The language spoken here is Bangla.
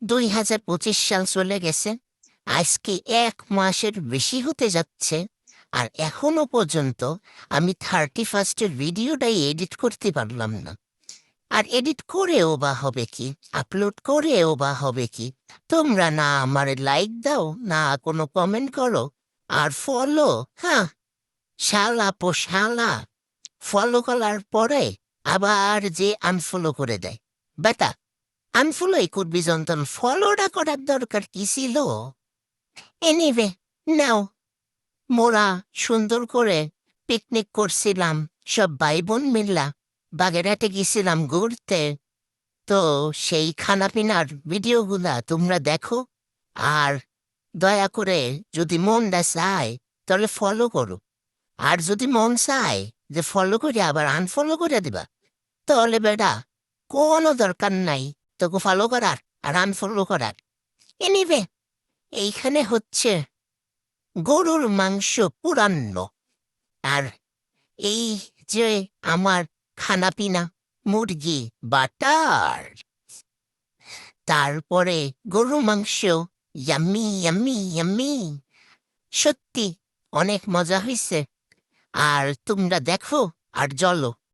2025 সাল চলে গেছে। আজকে 1 মাসের বেশি হতে যাচ্ছে। আর এখনো পর্যন্ত আমি 31st ভিডিওটাই এডিট করতে পারলাম না। আর এডিট করেও বা হবে কি, আপলোড করেও বা হবে কি? তোমরা না আমার লাইক দাও, না কোনো কমেন্ট করো। আর ফলো, হ্যাঁ, শালা পো শালা, ফলো করার পরে আবার যে আনফলো করে দেয়। বেটা, আনফলোই করবি যন্তন, ফলোটা করার দরকার কি ছিল? এনিওয়ে, নাও, মোরা সুন্দর করে পিকনিক করছিলাম, সব ভাই বোন মিল্লা বাগেরহাটে গেছিলাম ঘুরতে। তো সেই খানাপিনার ভিডিওগুলা তোমরা দেখো। আর দয়া করে যদি মনটা চায় তাহলে ফলো করো। আর যদি মন চায় যে ফলো করে আবার আনফলো করে দিবা, তাহলে বেটা কোনো দরকার নাই তোকে ফলো করার আর আনফলো করার। এনিওয়ে, এইখানে হচ্ছে গরুর মাংস পুরান্ন। আর এই যে আমার খানাপিনা, মুরগি বাটার, তারপরে গরু মাংস, ইয়াম্মি ইয়াম্মি ইয়াম্মি। সত্যি অনেক মজা হয়েছে। আর তোমরা দেখো আর জ্বলো।